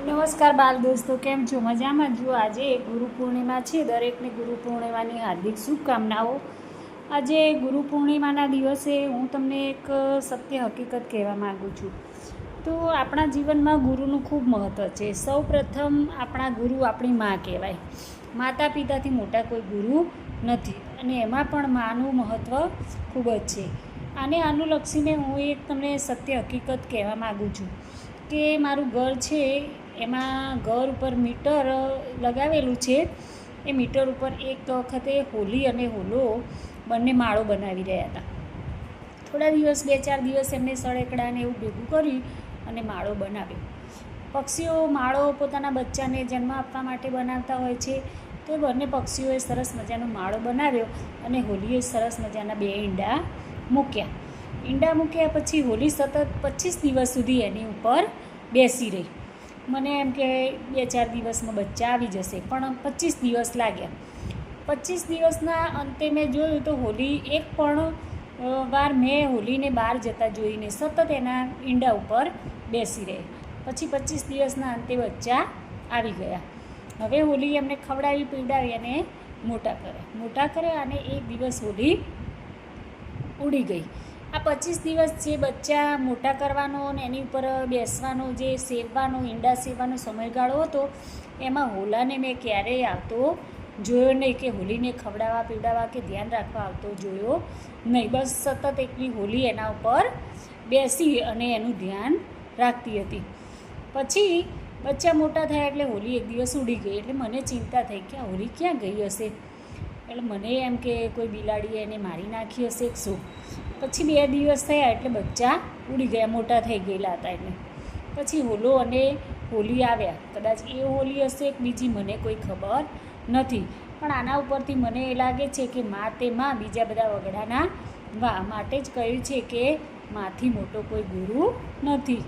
નમસ્કાર બાલ દોસ્તો, કેમ છો? મજામાં? જો આજે ગુરુ પૂર્ણિમા છે. દરેકને ગુરુ પૂર્ણિમાની હાર્દિક શુભકામનાઓ. આજે ગુરુ પૂર્ણિમાના દિવસે હું તમને એક સત્ય હકીકત કહેવા માગું છું. તો આપણા જીવનમાં ગુરુનું ખૂબ મહત્ત્વ છે. સૌ પ્રથમ આપણા ગુરુ આપણી મા કહેવાય. માતા પિતાથી મોટા કોઈ ગુરુ નથી, અને એમાં પણ માનું મહત્ત્વ ખૂબ જ છે. આને અનુલક્ષીને હું એક તમને સત્ય હકીકત કહેવા માગું છું કે મારું ઘર છે, એમાં ઘર ઉપર મીટર લગાવેલું છે. એ મીટર ઉપર એક વખતે હોલી અને હોલો બંને માળો બનાવી રહ્યા હતા. થોડા દિવસ 2-4 દિવસ એમને સળેકડાને એવું ભેગું કરી અને માળો બનાવ્યો. પક્ષીઓ માળો પોતાના બચ્ચાને જન્મ આપવા માટે બનાવતા હોય છે. તો બંને પક્ષીઓએ સરસ મજાનો માળો બનાવ્યો અને હોલીએ સરસ મજાના 2 ઈંડા મૂક્યા. ઈંડા મૂક્યા પછી હોલી સતત 25 દિવસ સુધી એની ઉપર બેસી રહી. મને એમ કે 2-4 દિવસમાં બચ્ચા આવી જશે, પણ 25 દિવસ લાગ્યા. 25 દિવસના અંતે મેં જોયું તો હોલી એક પણ વાર મેં હોલીને બહાર જતા જોઈને સતત એના ઈંડા ઉપર બેસી રહે. પછી 25 દિવસના અંતે બચ્ચા આવી ગયા. હવે હોલી એમને ખવડાવી પીવડાવી અને મોટા કર્યા અને એક દિવસ હોલી ઉડી ગઈ. આ 25 દિવસ જે બચ્ચા મોટા કરવાનો અને એની ઉપર બેસવાનો, જે સેવવાનો, ઈંડા સેવવાનો સમયગાળો હતો, એમાં હોલાને મેં ક્યારેય આવતો જોયો નહીં, કે હોલીને ખવડાવવા પીવડાવવા કે ધ્યાન રાખવા આવતો જોયો નહીં. બસ સતત એકલી હોલી એના ઉપર બેસી અને એનું ધ્યાન રાખતી હતી. પછી બચ્ચા મોટા થયા એટલે હોલી એક દિવસ ઉડી ગઈ. એટલે મને ચિંતા થઈ કે આ હોલી ક્યાં ગઈ હશે. એટલે મને એમ કે કોઈ બિલાડીએ એને મારી નાખી હશે કે શું. પછી 2 દિવસ થયા એટલે બચ્ચા ઉડી ગયા, મોટા થઈ ગયેલા હતા. એટલે પછી હોલો અને હોલી આવ્યા. કદાચ એ હોલી હશે કે બીજી, મને કોઈ ખબર નથી. પણ આના ઉપરથી મને એ લાગે છે કે મા તે મા, બીજા બધા વગડાના વા. માટે જ કહ્યું છે કે માથી મોટો કોઈ ગુરુ નથી.